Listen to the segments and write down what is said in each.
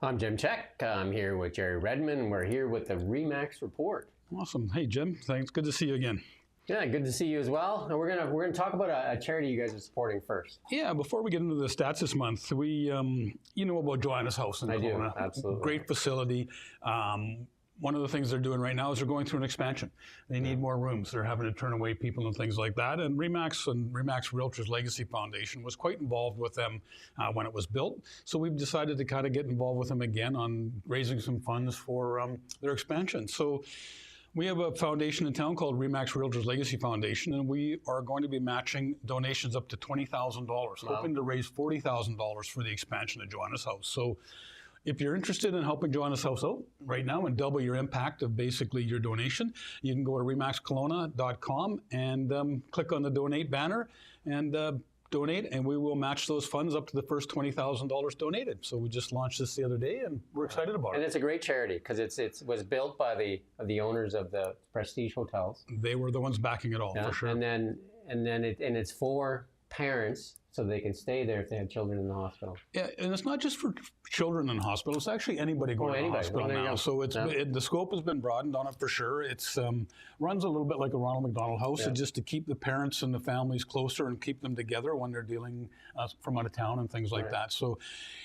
I'm Jim Czek. I'm here with Jerry Redman, and we're here with the REMAX Report. Awesome. Hey, Jim. Thanks. Good to see you again. Yeah, good to see you as well. And we're gonna talk about a charity you guys are supporting first. Yeah, before we get into the stats this month, we you know about Joanna's House in Kelowna. I do, absolutely. Great facility. One of the things they're doing right now is they're going through an expansion. They need more rooms. They're having to turn away people and things like that. And REMAX Realtors Legacy Foundation was quite involved with them when it was built. So we've decided to kind of get involved with them again on raising some funds for their expansion. So we have a foundation in town called REMAX Realtors Legacy Foundation, and we are going to be matching donations up to $20,000, hoping to raise $40,000 for the expansion of Joanna's House. So if you're interested in helping Joanna's House out right now and double your impact of basically your donation, you can go to remaxkelowna.com and click on the donate banner and donate, and we will match those funds up to the first $20,000 donated. So we just launched this the other day, and we're excited about it. And it's a great charity because it was built by the owners of the Prestige hotels. They were the ones backing it all, for sure. And it's for parents, so they can stay there if they have children in the hospital. Yeah, and it's not just for children in hospital. It's actually anybody going to the hospital now. So the scope has been broadened on it for sure. It's runs a little bit like a Ronald McDonald House, just to keep the parents and the families closer and keep them together when they're dealing from out of town and things like that. So,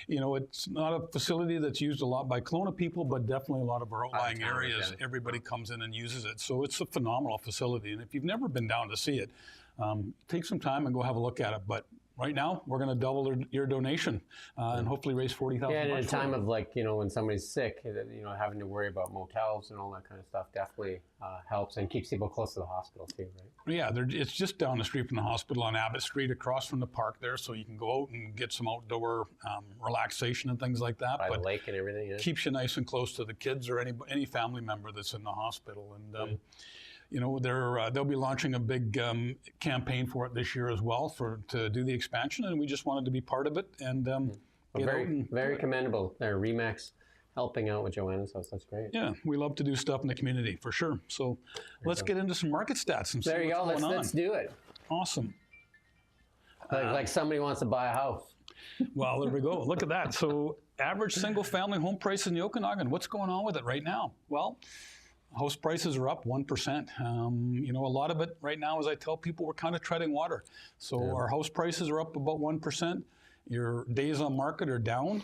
you know, it's not a facility that's used a lot by Kelowna people, but definitely a lot of our outlying areas. Everybody comes in and uses it. So it's a phenomenal facility. And if you've never been down to see it, take some time and go have a look at it. But right now, we're going to double your donation and hopefully raise $40,000. Yeah, and at a time of when somebody's sick, having to worry about motels and all that kind of stuff definitely helps and keeps people close to the hospital too, right? Yeah, it's just down the street from the hospital on Abbott Street, across from the park there, so you can go out and get some outdoor relaxation and things like that. By the lake and everything. Yeah. Keeps you nice and close to the kids or any family member that's in the hospital. And you know, they'll be launching a big campaign for it this year as well to do the expansion, and we just wanted to be part of it. And very commendable. They're REMAX helping out with Joanna's House. That's great. Yeah, we love to do stuff in the community for sure. So let's get into some market stats and see what's going on. Let's do it. Awesome. Like somebody wants to buy a house. Well, there we go. Look at that. So average single-family home price in the Okanagan. What's going on with it right now? Well, house prices are up 1%. You know, a lot of it right now, as I tell people, we're kind of treading water. So our house prices are up about 1%. Your days on market are down.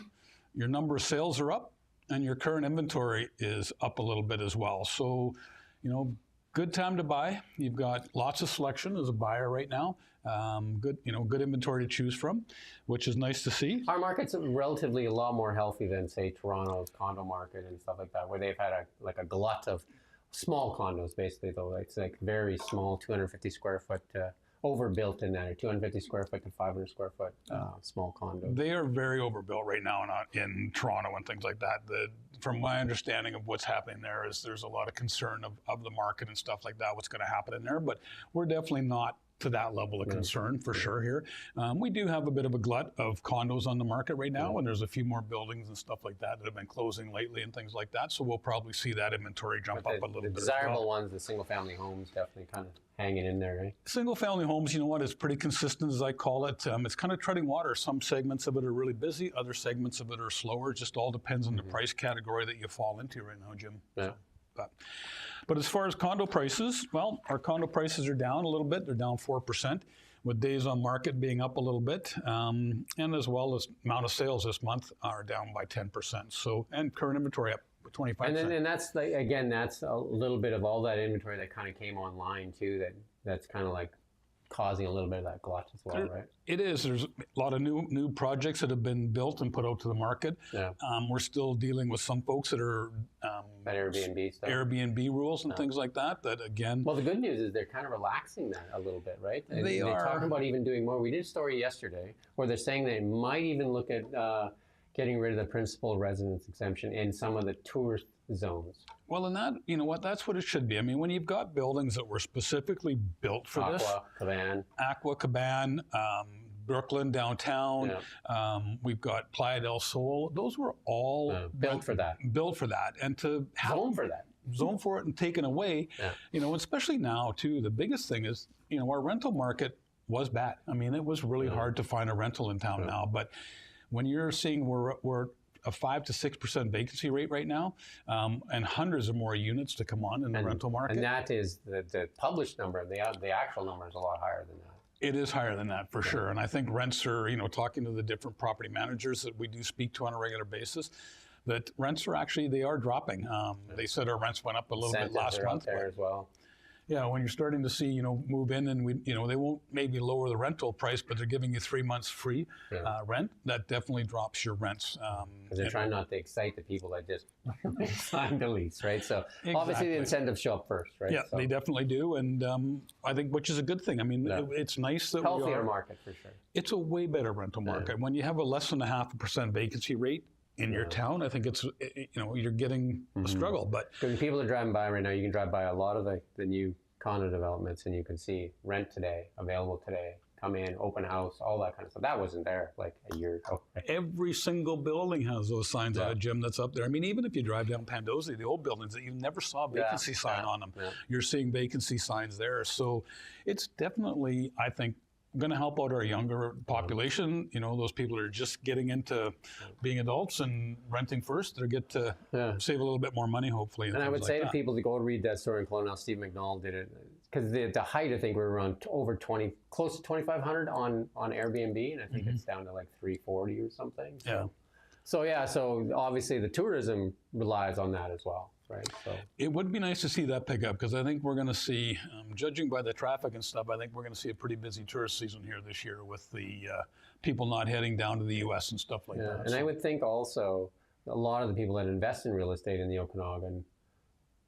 Your number of sales are up, and your current inventory is up a little bit as well. So, you know, good time to buy. You've got lots of selection as a buyer right now. Good inventory to choose from, which is nice to see. Our market's relatively a lot more healthy than, say, Toronto's condo market and stuff like that, where they've had a glut of small condos, basically, though. It's like very small, 250 square foot, overbuilt in that, or 250 square foot to 500 square foot small condos. They are very overbuilt right now in Toronto and things like that. From my understanding of what's happening there is there's a lot of concern of the market and stuff like that, what's going to happen in there. But we're definitely not to that level of concern for sure here. We do have a bit of a glut of condos on the market right now, and there's a few more buildings and stuff like that have been closing lately and things like that. So we'll probably see that inventory jump up a little bit. The desirable ones, the single-family homes, definitely kind of hanging in there, right? Single-family homes, you know what, it's pretty consistent, as I call it. It's kind of treading water. Some segments of it are really busy, other segments of it are slower. It just all depends on the price category that you fall into right now, Jim. Yeah. But as far as condo prices, well, our condo prices are down a little bit. They're down 4%, with days on market being up a little bit, and as well as amount of sales this month are down by 10%. So, and current inventory up 25%. And that's that's a little bit of all that inventory that kind of came online too. That's kind of like causing a little bit of that glut as well, right? It is. There's a lot of new projects that have been built and put out to the market. Yeah. We're still dealing with some folks that are that Airbnb stuff. Airbnb rules and things like that. That again. Well, the good news is they're kind of relaxing that a little bit, right? They're talking about even doing more. We did a story yesterday where they're saying they might even look at getting rid of the principal residence exemption in some of the tourist zones. Well, and that, you know what, that's what it should be. I mean, when you've got buildings that were specifically built for Aqua Cabane, Brooklyn downtown, we've got Playa del Sol. Those were all built for that. And to have zone for it and taken away, you know, especially now too, the biggest thing is, you know, our rental market was bad. I mean, it was really hard to find a rental in town now, but when you're seeing we're a 5 to 6% vacancy rate right now, and hundreds of more units to come on in the rental market. And that is the published number. The actual number is a lot higher than that. It is higher than that for sure. And I think rents are, talking to the different property managers that we do speak to on a regular basis, that rents are actually, they are dropping. They said our rents went up a little bit last month. There as well. Yeah, when you're starting to see, move in and they won't maybe lower the rental price, but they're giving you 3 months free rent. That definitely drops your rents. Because they're trying not to excite the people that just signed the lease, right? So obviously the incentives show up first, right? Yeah, so. They definitely do, and I think which is a good thing. I mean, it's nice that healthier market for sure. It's a way better rental market when you have a less than 0.5% vacancy rate. In your town, I think it's, you're getting a struggle. But because people are driving by right now, you can drive by a lot of the new condo developments and you can see rent today, available today, come in, open house, all that kind of stuff. That wasn't there like a year ago. Every single building has those signs on a gym that's up there. I mean, even if you drive down Pandosy, the old buildings that you never saw a vacancy sign on them, you're seeing vacancy signs there. So it's definitely, I think, going to help out our younger population. Those people are just getting into being adults and renting first. They get to save a little bit more money, hopefully. And I would say to people to go read that story in Kelowna. Steve McNall did it because the height, I think, we were around close to 2,500 on Airbnb, and I think it's down to like 340 or something. So obviously the tourism relies on that as well. Right. So it would be nice to see that pick up because I think we're going to see, judging by the traffic and stuff, I think we're going to see a pretty busy tourist season here this year with the people not heading down to the U.S. and stuff like that. And I would think also a lot of the people that invest in real estate in the Okanagan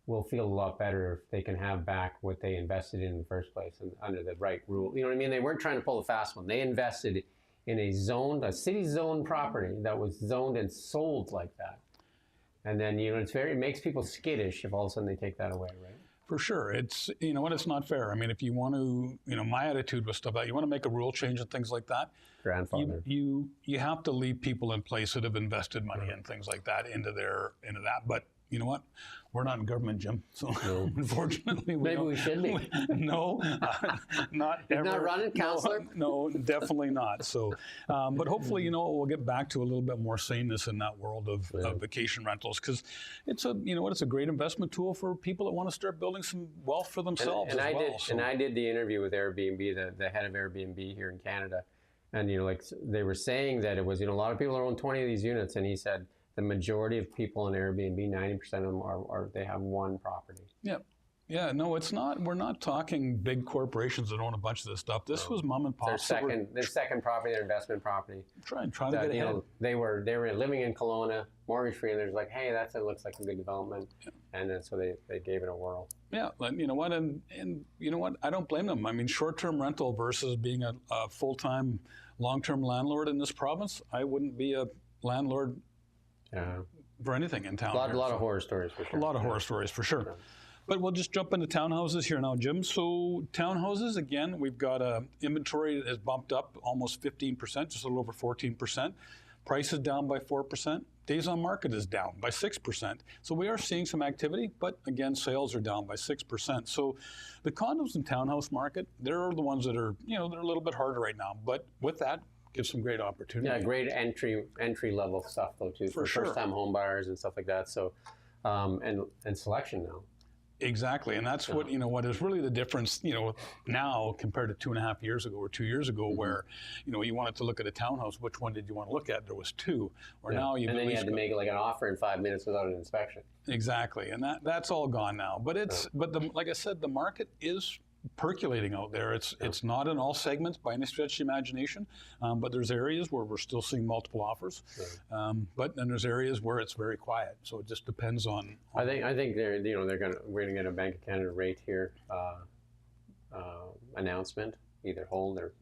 will feel a lot better if they can have back what they invested in the first place and under the right rule. You know what I mean? They weren't trying to pull a fast one. They invested in a city zoned property that was zoned and sold like that. And then, it makes people skittish if all of a sudden they take that away, right? For sure. It's, it's not fair. I mean, if you want to, my attitude with stuff you want to make a rule change and things like that, grandfather. You have to leave people in place that have invested money and things like that into that. But you know what? We're not in government, Jim. So unfortunately, maybe we should be. No, not ever. Not running, counselor? No, definitely not. So, but hopefully, we'll get back to a little bit more saneness in that world of vacation rentals because it's it's a great investment tool for people that want to start building some wealth for themselves and as I well. did, and I did the interview with Airbnb, the head of Airbnb here in Canada, and they were saying that it was a lot of people own 20 of these units, and he said. The majority of people in Airbnb, 90% of them they have one property. Yeah, no, it's not. We're not talking big corporations that own a bunch of this stuff. This was mom and pop. Their second property, their investment property. Trying to get ahead. They were living in Kelowna, mortgage free, and they're like, hey, it looks like a good development, and then so they gave it a whirl. Yeah, you know what, and you know what, I don't blame them. I mean, short-term rental versus being a full-time, long-term landlord in this province. I wouldn't be a landlord. For anything in town. A lot of horror stories for sure. A lot of horror stories for sure. But we'll just jump into townhouses here now, Jim. So townhouses, again, we've got an inventory that has bumped up almost 15%, just a little over 14%. Price is down by 4%. Days on market is down by 6%. So we are seeing some activity, but again, sales are down by 6%. So the condos and townhouse market, they're the ones that are, they're a little bit harder right now. But with that, gives some great opportunity. Yeah, great entry level stuff though too for sure. First time home buyers and stuff like that. So, and selection now. Exactly, and that's what what is really the difference now compared to 2.5 years ago or 2 years ago, where you wanted to look at a townhouse. Which one did you want to look at? There was two, or now you and then you had to make like an offer in 5 minutes without an inspection. Exactly, and that's all gone now. But like I said, the market is percolating out there. It's not in all segments by any stretch of the imagination, but there's areas where we're still seeing multiple offers. But then there's areas where it's very quiet. So it just depends on. I think we're gonna get a Bank of Canada rate here announcement, either hold or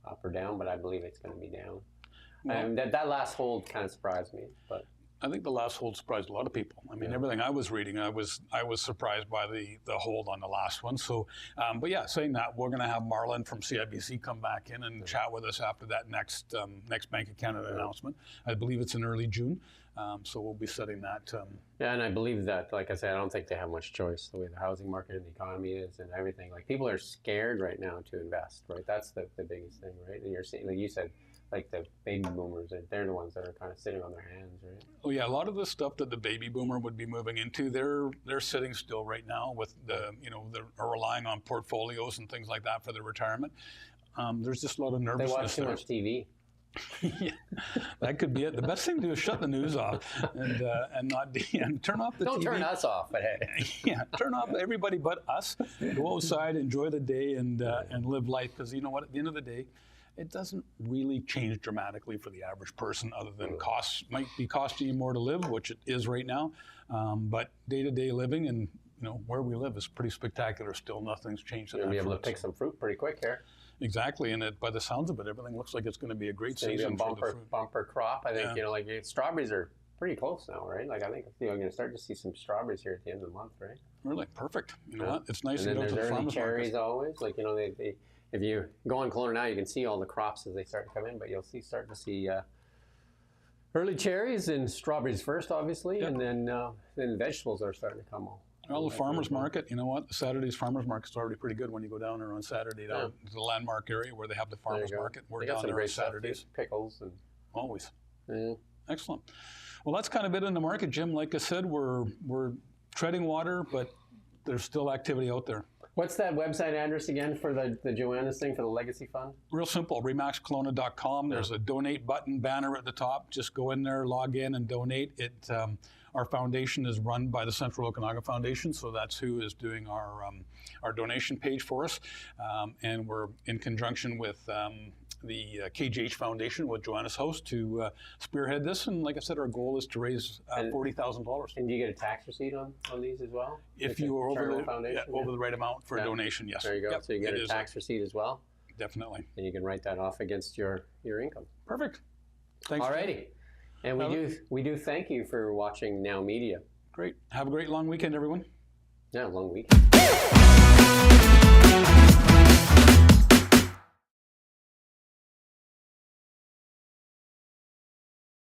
up or down, but I believe it's going to be down. Well, that last hold kind of surprised me, but. I think the last hold surprised a lot of people. I mean, everything I was reading, I was surprised by the hold on the last one. So, but yeah, saying that, we're going to have Marlon from CIBC come back in and chat with us after that next Bank of Canada announcement. I believe it's in early June. So we'll be setting that. Yeah, and I believe that, like I said, I don't think they have much choice the way the housing market and the economy is and everything. Like people are scared right now to invest, right? That's the biggest thing, right? And you're seeing, like you said, like the baby boomers. They're the ones that are kind of sitting on their hands, right? Oh yeah, a lot of the stuff that the baby boomer would be moving into, they're sitting still right now with the, they're relying on portfolios and things like that for their retirement. There's just a lot of They nervousness watch too there. much TV. Yeah, that could be it. The best thing to do is shut the news off and not and turn off the Don't TV. turn us off, but hey. Yeah, turn off everybody but us. Go outside, enjoy the day, and live life. Because you know what? At the end of the day, it doesn't really change dramatically for the average person, other than costs might be costing you more to live, which it is right now. But day-to-day living and where we live is pretty spectacular. Still, nothing's changed. You're gonna be able to pick some fruit pretty quick here. Exactly, and by the sounds of it, everything looks like it's going to be a great season for the fruit. Bumper crop. I think strawberries are pretty close now, right? Like I think you're going to start to see some strawberries here at the end of the month, right? Really perfect. You know what? It's nice and to then go to there's the early farmers cherries market. always. Like they if you go on Kelowna now, you can see all the crops as they start to come in, but you'll start to see early cherries and strawberries first, obviously, and then vegetables are starting to come all. Well, the farmers market, you know what? Saturday's farmers market's already pretty good when you go down there on Saturday down to the landmark area where they have the farmers market. We're down there on Saturdays. Pickles and always. Yeah. Excellent. Well, that's kind of it in the market, Jim. Like I said, we're treading water, but there's still activity out there. What's that website address again for the Joanna's thing for the Legacy Fund? Real simple, remaxkelowna.com. There's a donate button banner at the top. Just go in there, log in, and donate. Our foundation is run by the Central Okanagan Foundation, so that's who is doing our donation page for us. And we're in conjunction with the KGH Foundation with Joanna's House to spearhead this. And like I said, our goal is to raise $40,000. And do you get a tax receipt on these as well? If you are over the right amount for a donation, yes. There you go. Yep. So you get a tax receipt as well. Definitely. And you can write that off against your income. Perfect. Thanks. Alrighty. And we do thank you for watching Now Media. Great. Have a great long weekend, everyone. Yeah, long weekend.